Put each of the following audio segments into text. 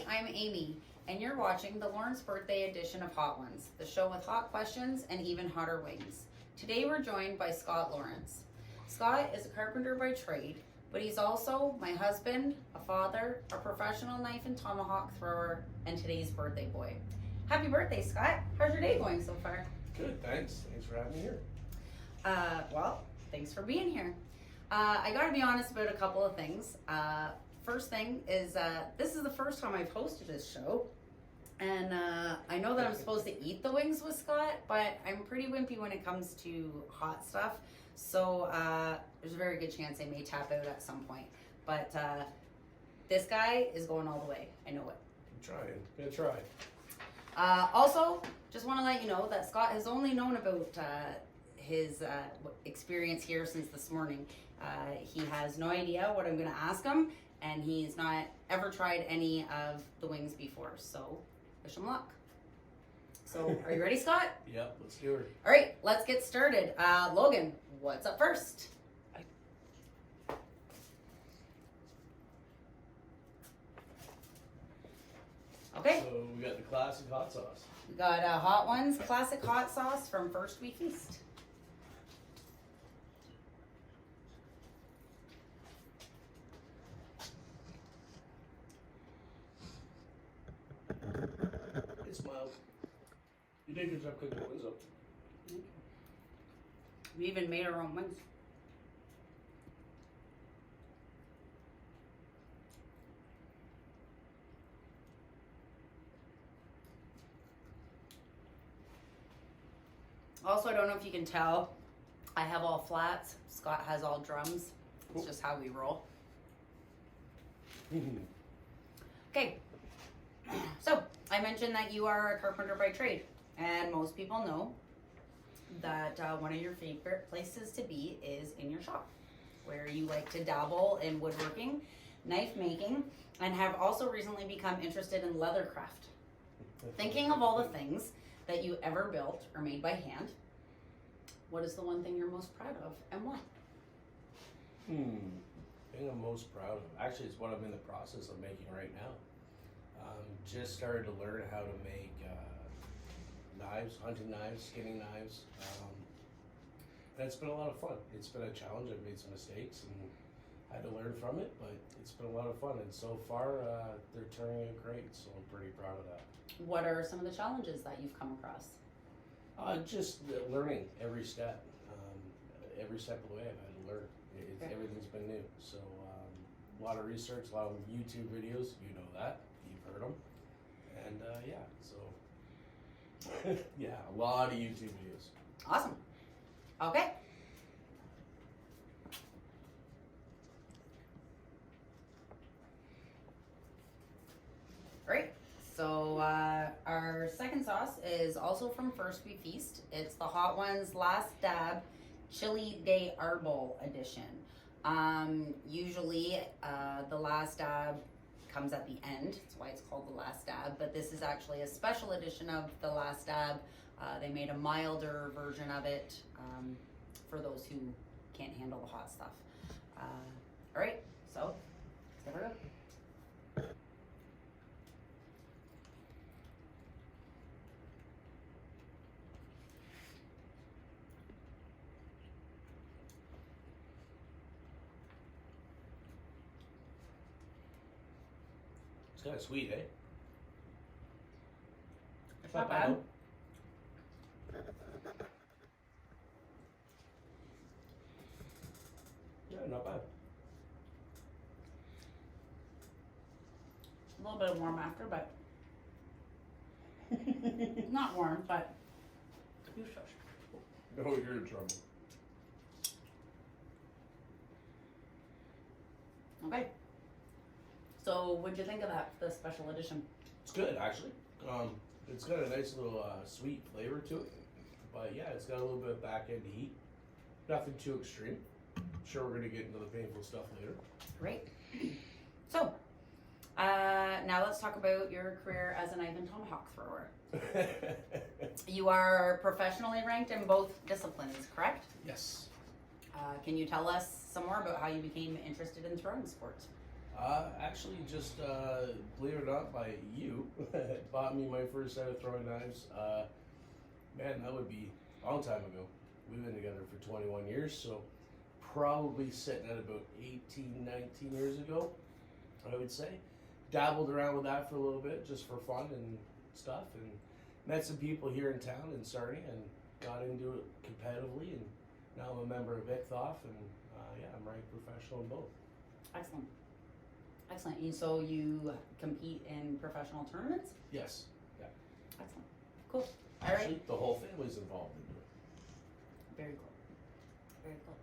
I'm Amy, and you're watching the Lawrence birthday edition of Hot Ones, the show with hot questions and even hotter wings. Today we're joined by Scott Lawrence. Scott is a carpenter by trade, but he's also my husband, a father, a professional knife and tomahawk thrower, and today's birthday boy. Happy birthday, Scott. How's your day going so far? Good, thanks. Thanks for having me here. Well, thanks for being here. I gotta be honest about a couple of things. First thing is, this is the first time I've hosted this show, and I know that I'm supposed to eat the wings with Scott, but I'm pretty wimpy when it comes to hot stuff, so there's a very good chance I may tap out at some point. But this guy is going all the way. I know it. I'm trying. Gonna try. Also, just want to let you know that Scott has only known about his experience here since this morning. He has no idea what I'm going to ask him, and he's not ever tried any of the wings before, so wish him luck. So, are you ready, Scott? Yep, let's do it. All right, let's get started. Logan, what's up first? Okay. So we got the classic hot sauce. We got Hot Ones classic hot sauce from First We Feast. It's mild. You did a good job cooking the wings up. We even made our own wings. Also, I don't know if you can tell, I have all flats. Scott has all drums. It's just how we roll. Okay. So, I mentioned that you are a carpenter by trade, and most people know that one of your favorite places to be is in your shop, where you like to dabble in woodworking, knife making, and have also recently become interested in leather craft. Thinking of all the things that you ever built or made by hand, what is the one thing you're most proud of, and why? Thing I'm most proud of. Actually, it's what I'm in the process of making right now. Just started to learn how to make knives, hunting knives, skinning knives. And it's been a lot of fun. It's been a challenge. I've made some mistakes and had to learn from it, but it's been a lot of fun. And so far, they're turning out great, so I'm pretty proud of that. What are some of the challenges that you've come across? Just learning every step. Every step of the way I've had to learn. Okay. Everything's been new. So a lot of research, a lot of YouTube videos. You know that. You've heard them. And yeah, so yeah, a lot of YouTube videos. Awesome. Okay. Great. So our second sauce is also from First We Feast. It's the Hot Ones Last Dab Chili de Arbol edition. Usually the Last Dab comes at the end. That's why it's called the Last Dab. But this is actually a special edition of the Last Dab. They made a milder version of it for those who can't handle the hot stuff. All right, so let's give it a go. It's kind of sweet, eh? It's not bad. Yeah, not bad. A little bit warm after, but not warm, but you shush. Oh, you're in trouble. Okay. So, what'd you think of that, the special edition? It's good, actually. It's got a nice little sweet flavor to it. But yeah, it's got a little bit of back end heat. Nothing too extreme. Sure, we're gonna get into the painful stuff later. Great. So, now let's talk about your career as a knife and tomahawk thrower. You are professionally ranked in both disciplines, correct? Yes. Can you tell us some more about how you became interested in throwing sports? Actually, just believe it or not, by you bought me my first set of throwing knives. Man, that would be a long time ago. We've been together for 21 years, so probably sitting at about 18, 19 years ago, I would say. Dabbled around with that for a little bit, just for fun and stuff, and met some people here in town in Sarnia, and got into it competitively, and now I'm a member of Victhoff, and yeah, I'm ranked professional in both. Excellent. Excellent. And so you compete in professional tournaments? Yes. Yeah. Excellent. Cool. All right. Actually, the whole family's involved in it. Very cool. Very cool.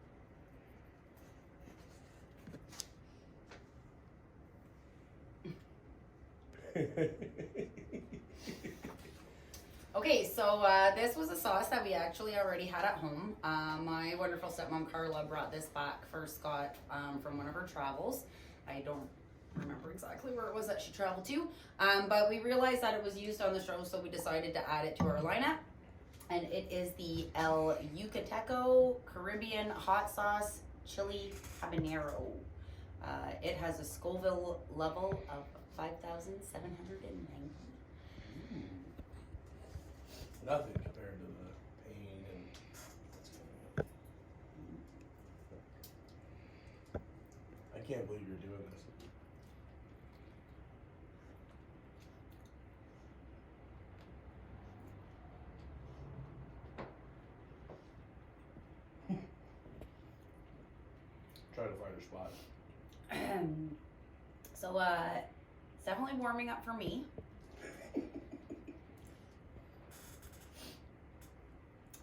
Okay, so this was a sauce that we actually already had at home. My wonderful stepmom Carla brought this back for Scott from one of her travels. I don't remember exactly where it was that she traveled to, but we realized that it was used on the show, so we decided to add it to our lineup. And it is the El Yucateco Caribbean Hot Sauce Chili Habanero. It has a Scoville level of 5,790. Nothing compared to the pain and what's going on. I can't believe you're doing this. Try to find a spot. So it's definitely warming up for me.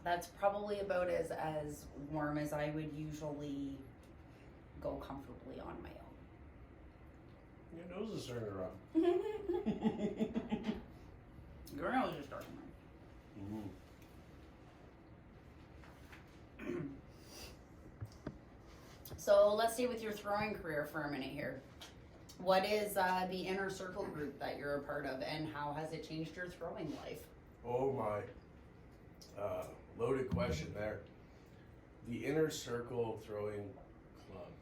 That's probably about as warm as I would usually go comfortably on my Your nose is turning around. own. Your nose is starting right. So let's stay with your throwing career for a minute here. What is the inner circle group that you're a part of, and how has it changed your throwing life? Oh my. Loaded question there. The Inner Circle Throwing Club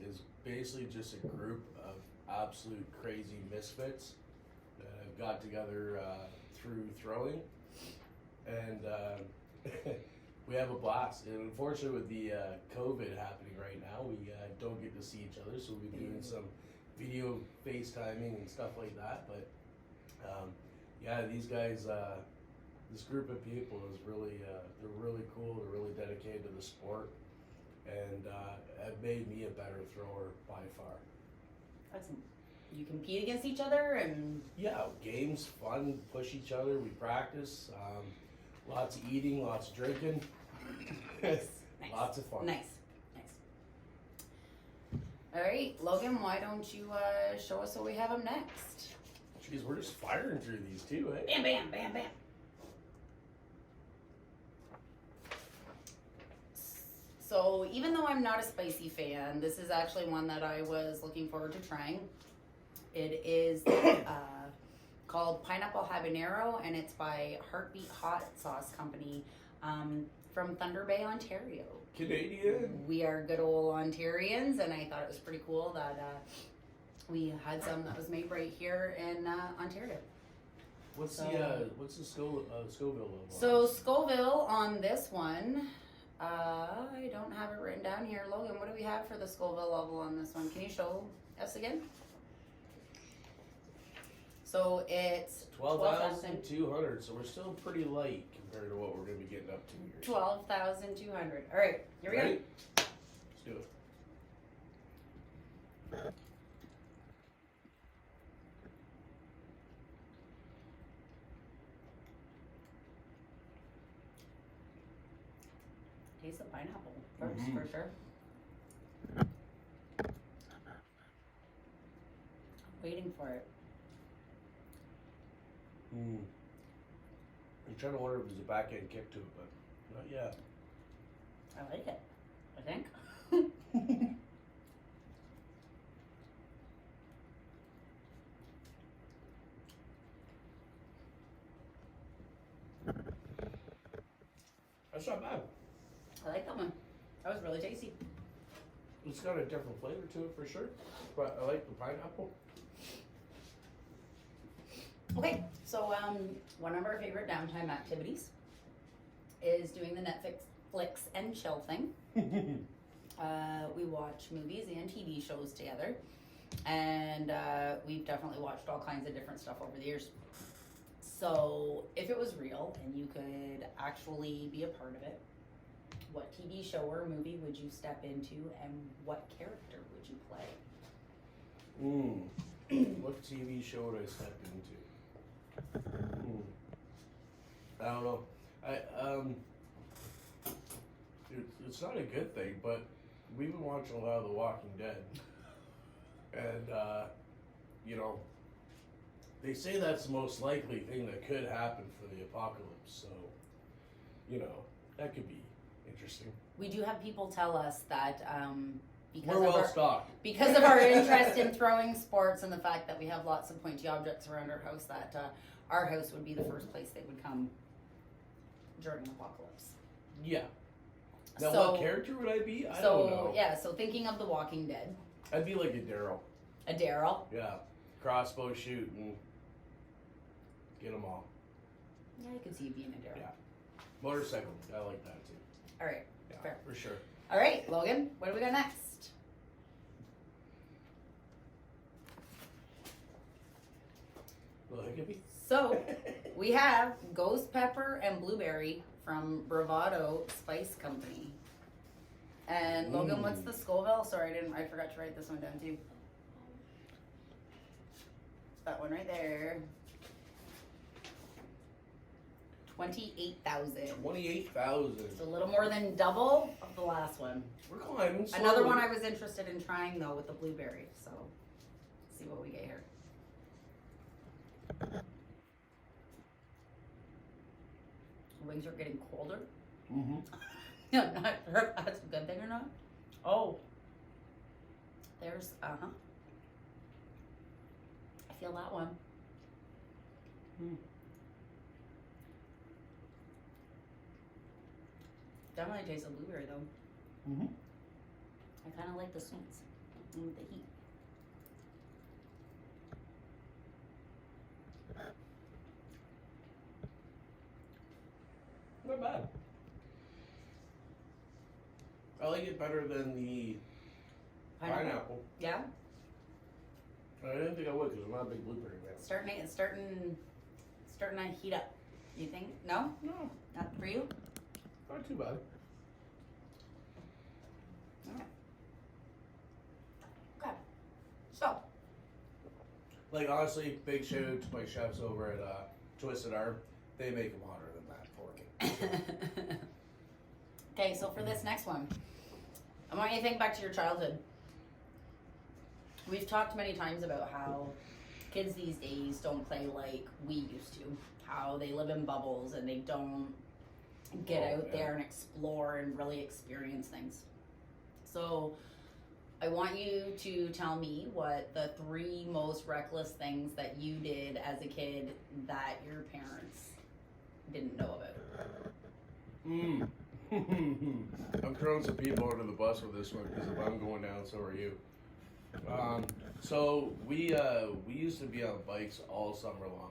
is basically just a group of absolute crazy misfits that have got together through throwing, and we have a blast. And unfortunately, with the COVID happening right now, we don't get to see each other, so we'll be doing some video FaceTiming and stuff like that. But yeah, these guys. This group of people is really, they're really cool, they're really dedicated to the sport, and have made me a better thrower by far. Excellent. You compete against each other and... Yeah, games, fun, push each other, we practice, lots of eating, lots of drinking. Nice. Lots of fun. Nice. All right, Logan, why don't you show us what we have up next? Jeez, we're just firing through these too, eh? Bam, bam, bam, bam. So even though I'm not a spicy fan, this is actually one that I was looking forward to trying. It is called Pineapple Habanero, and it's by Heartbeat Hot Sauce Company from Thunder Bay, Ontario. Canadian. We are good old Ontarians, and I thought it was pretty cool that we had some that was made right here in Ontario. What's the Scoville level? So Scoville on this one, I don't have it written down here. Logan, what do we have for the Scoville level on this one? Can you show us again? So it's 12,200, so we're still pretty light compared to what we're going to be getting up to here. 12,200. All right, here we go. Ready? Let's do it. Taste the pineapple first, for sure. I'm waiting for it. I'm trying to wonder if there's a back end kick to it, but not yet. I like it, I think. That's not bad. I like that one. That was really tasty. it's got a different flavor to it for sure. But I like the pineapple. Okay, so one of our favorite downtime activities is doing the Netflix and chill thing. We watch movies and TV shows together, and we've definitely watched all kinds of different stuff over the years. So if it was real and you could actually be a part of it, what TV show or movie would you step into, and what character would you play? What TV show would I step into? I don't know. It's not a good thing, but we've been watching a lot of The Walking Dead, and you know, they say that's the most likely thing that could happen for the apocalypse. So, you know, that could be interesting. We do have people tell us that because We're of well our, stocked. because of our interest in throwing sports and the fact that we have lots of pointy objects around our house, that our house would be the first place they would come during the apocalypse. Yeah. Now, So- what character would I be? I so don't know. yeah, so thinking of The Walking Dead, I'd be like a Daryl. a Daryl. Yeah. Crossbow shooting. Get them all. Yeah, I could see you being a Daryl. Yeah. Motorcycle. I like that too. All right, Yeah, Fair. for sure. all right, Logan, what do we got next? Little hiccupy. So we have Ghost Pepper and Blueberry from Bravado Spice Company. And Logan, what's the Scoville? Sorry, I forgot to write this one down too. That one right there. 28,000. 28,000. It's a little more than double of the last one. We're climbing. Slowly. Another one I was interested in trying though with the blueberry. So let's see what we get here. Wings are getting colder. Mm-hmm. I'm not sure if that's a good thing or not. Oh. There's, I feel that one. Definitely tastes of blueberry though. Mm-hmm. I kind of like the sweets and the heat. Not bad. I like it better than the pineapple. Yeah? I didn't think I would because I'm not a big blueberry man. It's starting to heat up. You think? No? No, Not for you? not too bad. Okay. Okay. So, Like honestly, big shout out to my chefs over at Twisted Arm. They make them hotter than that for me. okay, so for this next one, I want you to think back to your childhood. We've talked many times about how kids these days don't play like we used to. How they live in bubbles and they don't get out there and explore and really experience things. So I want you to tell me what the 3 most reckless things that you did as a kid that your parents didn't know about. I'm throwing some people under the bus with this one because if I'm going down, so are you. So we used to be on bikes all summer long.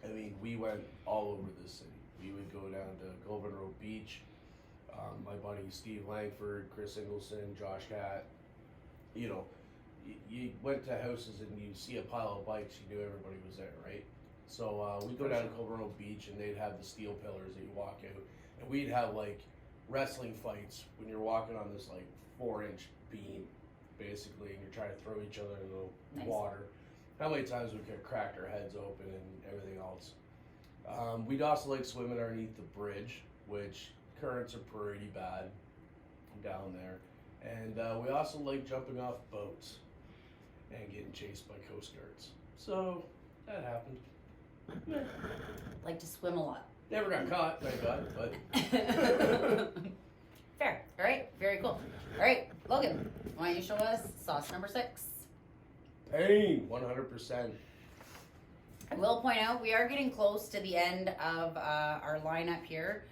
I mean, we went all over the city. We would go down to Goulburn Road Beach. My buddy Steve Langford, Chris Ingleson, Josh Catt. You know, you went to houses and you see a pile of bikes, you knew everybody was there, right? So we'd go down to Goulburn Road Beach and they'd have the steel pillars that you walk out. And we'd have like wrestling fights when you're walking on this like 4-inch beam, basically, and you're trying to throw each other in the Nice. water. How many times we could crack our heads open and everything else. We'd also like swimming underneath the bridge, which currents are pretty bad down there. And we also like jumping off boats and getting chased by Coast Guards. So that happened. Like to swim a lot. Never got caught, thank God, but Fair. All right. Very cool. All right, Logan, why don't you show us sauce number 6? pain, 100%. I will point out we are getting close to the end of our lineup here.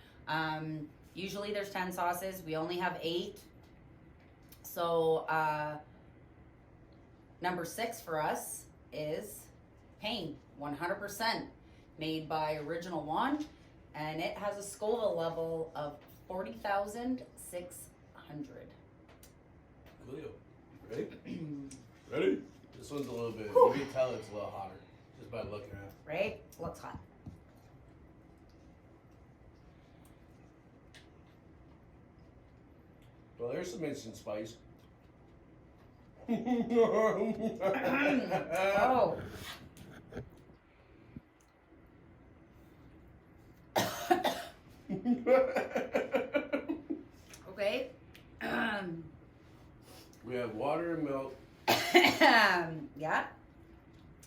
Usually there's 10 sauces. We only have 8. So, number 6 for us is Pain, 100%, made by Original Wand, and it has a Scoville level of 40,600. Coolio. Ready? Ready? This one's a little bit, you can tell it's a little hotter, just by looking at it. Right? Looks hot. Well, there's some instant spice. Oh. Okay. We have water and milk. Yeah.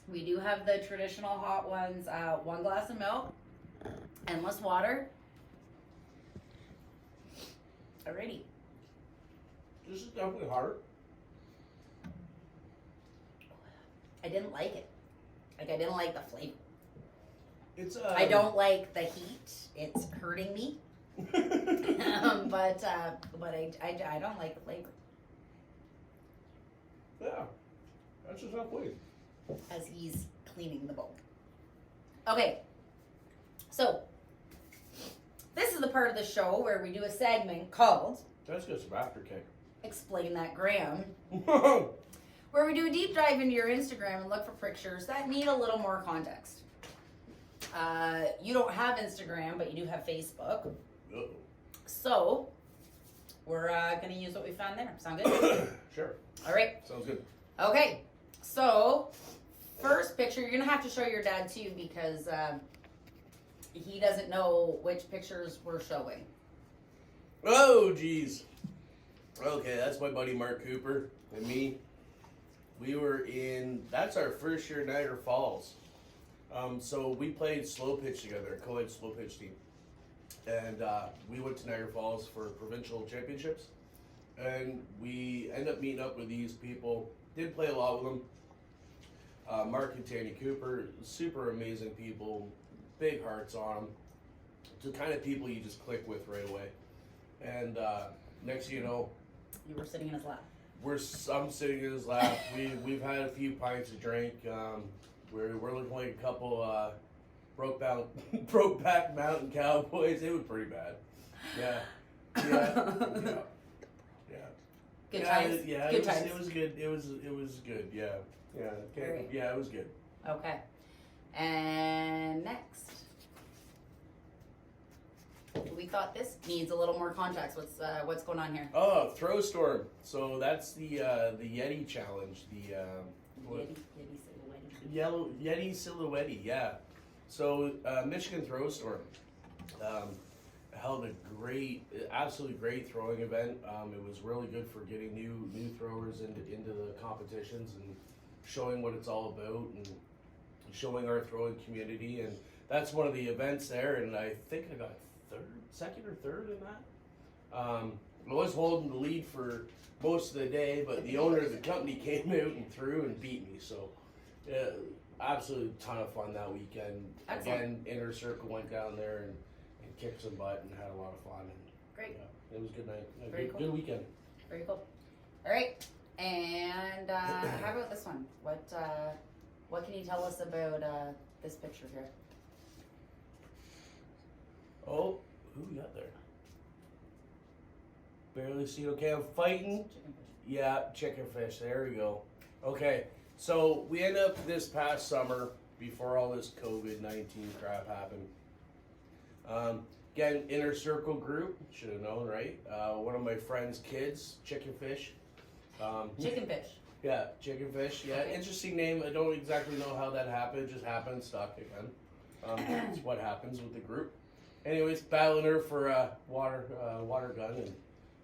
We do have the traditional hot ones. 1 glass of milk, endless water. Alrighty. This is definitely hard. I didn't like it. Like, I didn't like the flavor. It's I don't like the heat. It's hurting me. But I don't like the flavor. Yeah, that's just not weird. As he's cleaning the bowl. Okay, so this is the part of the show where we do a segment called That's got some afterkick. Explain That Graham, where we do a deep dive into your Instagram and look for pictures that need a little more context. You don't have Instagram, but you do have Facebook. Uh-oh. So we're going to use what we found there. Sound good? Sure. All right. Sounds good. Okay, so first picture, you're gonna have to show your dad too because he doesn't know which pictures we're showing. Oh, geez. Okay, that's my buddy Mark Cooper and me. We were that's our first year at Niagara Falls. So we played slow pitch together, a co-ed slow pitch team. And we went to Niagara Falls for provincial championships. And we ended up meeting up with these people. Did play a lot with them. Mark and Tanny Cooper, super amazing people, big hearts on them. The kind of people you just click with right away. And next thing you know, You were sitting in his lap. I'm sitting in his lap. We've had a few pints to drink. We're looking like a couple Brokeback Mountain cowboys. It was pretty bad. Yeah. Yeah. Good times. Yeah, Good it times. was good. It was good. Yeah. Okay. Great. Yeah, it was good. Okay. And next, we thought this needs a little more context. What's going on here? Oh, Throw Storm. So that's the Yeti challenge. The Yeti silhouette. Yeti Silhouette. Yeah. So Michigan Throw Storm held a absolutely great throwing event. It was really good for getting new throwers into the competitions and showing what it's all about and showing our throwing community. And that's one of the events there. And I think I got second or third in that. I was holding the lead for most of the day, but the owner of the company came out and threw and beat me. So absolutely ton of fun that weekend. Excellent. Again, Inner Circle went down there and kicked some butt and had a lot of fun. And, Great. yeah, it was a good night. Very cool. Good weekend. Very cool. All right. And how about this one? What can you tell us about this picture here? Oh, who we got there? Barely see. Okay, I'm fighting. Chicken fish. Yeah, chicken fish. There we go. Okay, so we ended up this past summer, before all this COVID-19 crap happened. Again, Inner Circle group, should have known, right? One of my friend's kids, Chicken Fish. Chicken fish. Yeah, Chicken Fish. Yeah, Okay. interesting name. I don't exactly know how that happened. It just happened, stuck again. It's what happens with the group. Anyways, battling her for a water gun, and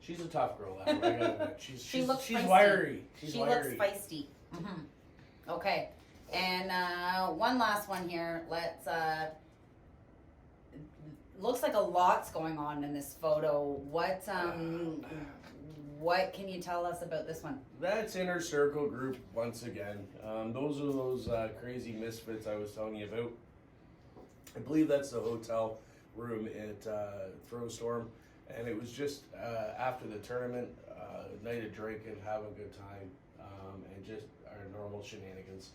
she's a tough girl. That one, I gotta admit. She's feisty. wiry. She looks feisty. Mm-hmm. Okay. And one last one here. Let's. Looks like a lot's going on in this photo. What can you tell us about this one? That's Inner Circle group once again. Those are those crazy misfits I was telling you about. I believe that's the hotel room at Throw Storm, and it was just after the tournament. night of drinking, having a good time, and just our normal shenanigans,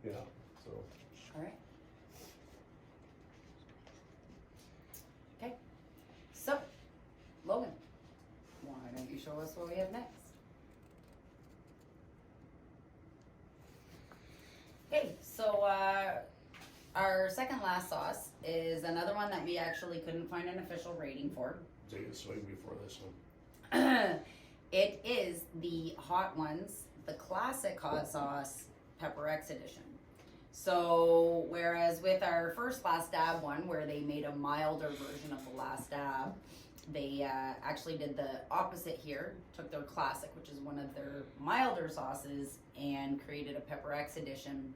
you know, so. All right. Okay. So, Logan, why don't you show us what we have next? Okay, so our second last sauce is another one that we actually couldn't find an official rating for. Take a swing before this one. It is the Hot Ones, the classic hot sauce Pepper X edition. So whereas with our first Last Dab one, where they made a milder version of the Last Dab, they actually did the opposite here, took their classic, which is one of their milder sauces, and created a Pepper X edition,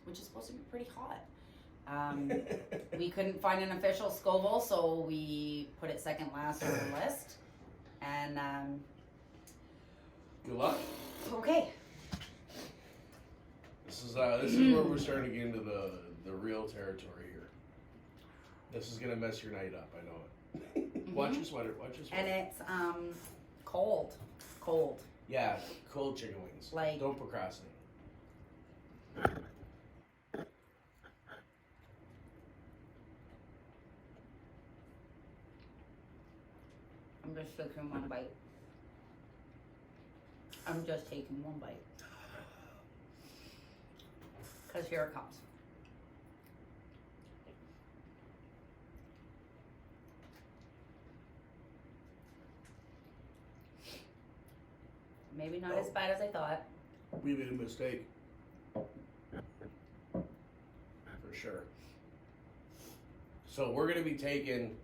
which is supposed to be pretty hot. We couldn't find an official Scoville, so we put it second last on the list. And Good luck. okay, This is where we're starting to get into the real territory here. This is gonna mess your night up, I know it. Watch your sweater, watch your sweater. and it's cold. Yeah, cold chicken wings. Like- Don't procrastinate. I'm just taking one bite. I'm just taking one bite. Cause here it comes. Maybe not as bad as I thought. We made a mistake. For sure. So we're gonna be taking,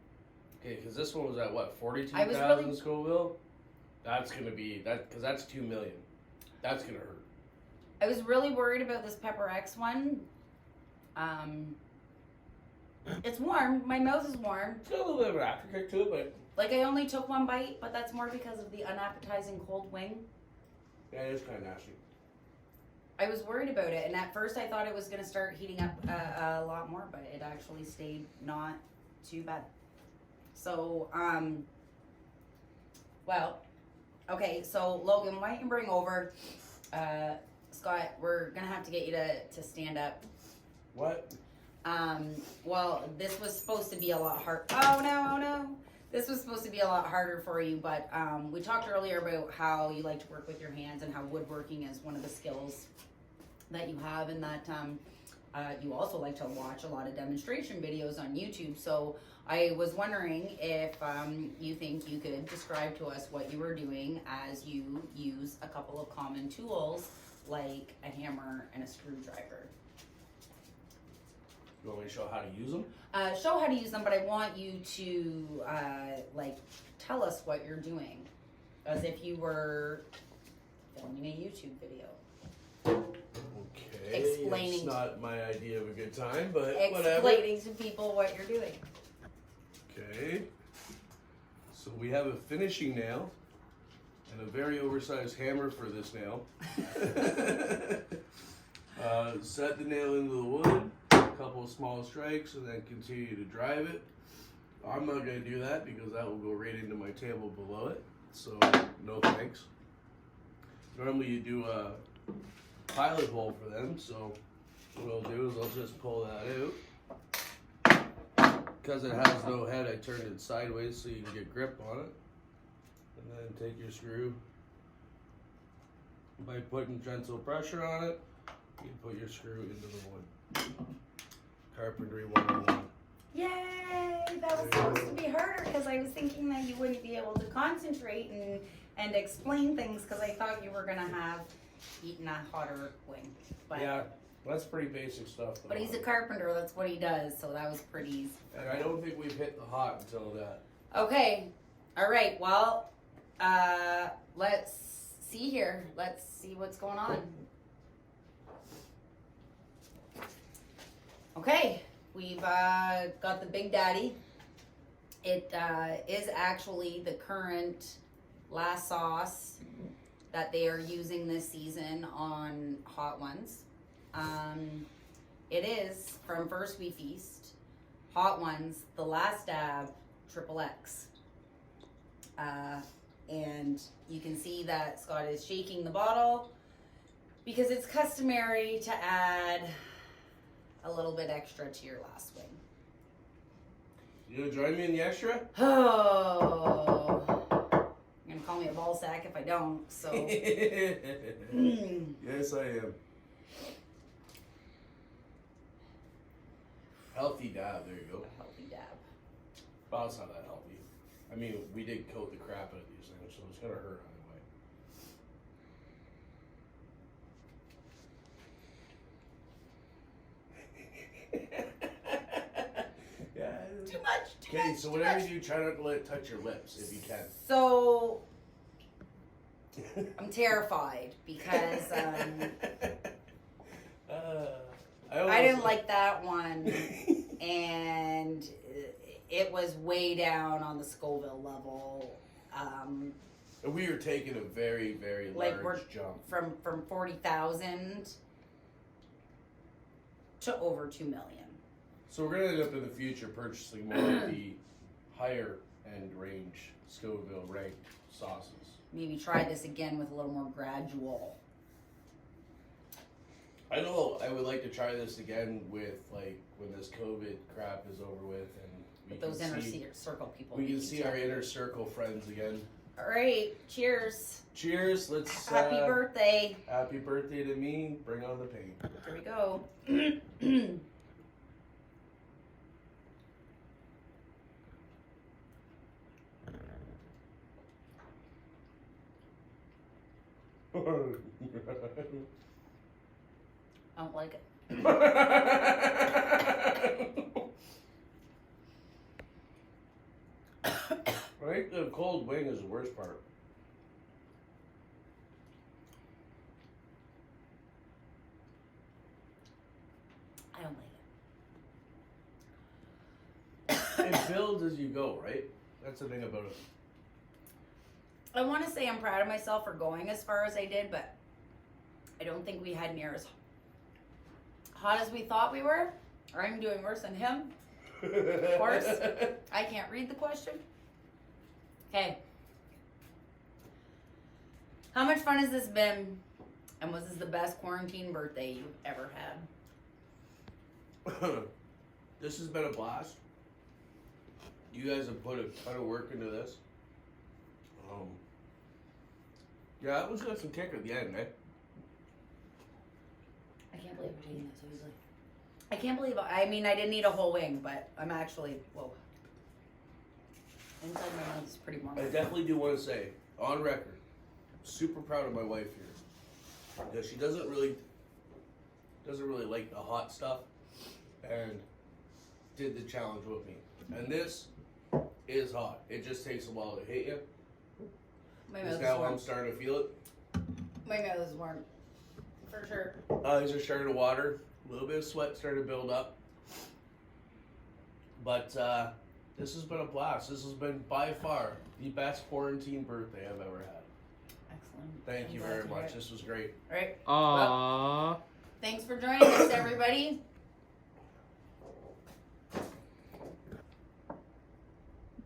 okay, because this one was at what, 42,000 Scoville? That's gonna be, because that's 2 million. That's gonna hurt. I was really worried about this Pepper X one. It's warm. My mouth is warm. It's got a little bit of an afterkick to it, but Like I only took one bite, but that's more because of the unappetizing cold wing. yeah, it's kind of nasty. I was worried about it, and at first I thought it was going to start heating up a lot more, but it actually stayed not too bad. So, well, okay, so Logan, why don't you bring over, Scott, we're going to have to get you to stand up. What? Well, this was supposed to be a lot hard. Oh no. This was supposed to be a lot harder for you, but we talked earlier about how you like to work with your hands and how woodworking is one of the skills that you have, and that you also like to watch a lot of demonstration videos on YouTube. So I was wondering if you think you could describe to us what you were doing as you use a couple of common tools like a hammer and a screwdriver. You want me to show how to use them? Show how to use them, but I want you to like tell us what you're doing, as if you were filming a YouTube video. Okay. Explaining It's not my idea of a good time, but whatever. Explaining to people what you're doing. Okay. So we have a finishing nail and a very oversized hammer for this nail. Set the nail into the wood, a couple of small strikes, and then continue to drive it. I'm not going to do that because that will go right into my table below it. So no thanks. Normally you do a pilot hole for them, so what I'll do is I'll just pull that out. Because it has no head, I turned it sideways so you can get grip on it. And then take your screw. By putting gentle pressure on it, you put your screw into the wood. Carpentry 101. Yay! That was supposed to be harder because I was thinking that you wouldn't be able to concentrate and explain things because I thought you were gonna have eaten a hotter wing. But Yeah, that's pretty basic stuff. but he's a carpenter. That's what he does. So that was pretty easy. And I don't think we've hit the hot until that. Okay. All right. Well, let's see here. Let's see what's going on. Okay, we've got the Big Daddy. It is actually the current last sauce that they are using this season on Hot Ones. It is from First We Feast, Hot Ones, the Last Dab, Triple X. And you can see that Scott is shaking the bottle because it's customary to add a little bit extra to your last swing. You gonna join me in the extra? Oh, you're gonna call me a ball sack if I don't. So Yes, I am. Healthy dab. There you go. healthy dab. Well, it's not that healthy. I mean, we did coat the crap out of these things, so it's gonna hurt anyway. Yeah. Too much. Okay, so whatever you do, try not to let it touch your lips if you can. So I'm terrified because I didn't like that one, and it was way down on the Scoville level. We were taking a very, very Like large jump. From 40,000 to over 2 million. So we're gonna end up in the future purchasing more of the higher end range Scoville ranked sauces. Maybe try this again with a little more gradual. I know I would like to try this again with like when this COVID crap is over with and we With those can inner see, circle people. we can meet see each our other. inner circle friends again. All right, cheers. Cheers! Let's Happy birthday. happy birthday to me. Bring on the pain. Here we go. I don't like it. I think the cold wing is the worst part. I don't like it. It builds as you go, right? That's the thing about it. I want to say I'm proud of myself for going as far as I did, but I don't think we had near as hot as we thought we were. Or I'm doing worse than him. Of course. I can't read the question. Okay. How much fun has this been? And was this the best quarantine birthday you've ever had? This has been a blast. You guys have put a ton of work into this. Yeah, that was got some kick at the end, eh? I can't believe we're taking that so easily. I can't believe, I mean, I didn't eat a whole wing, but I'm actually, whoa. Inside my mouth is pretty warm. I definitely do want to say, on record, I'm super proud of my wife here. Because she doesn't really like the hot stuff, and did the challenge with me. And this is hot. It just takes a while to hit you. My mouth Because is now warm. I'm starting to feel it. My mouth is warm. For sure. Eyes are starting to water. A little bit of sweat starting to build up. But this has been a blast. This has been by far the best quarantine birthday I've ever had. Excellent. Thank you I'm glad very to hear much. it. This was great. All right. Aww. Thanks for joining us, everybody.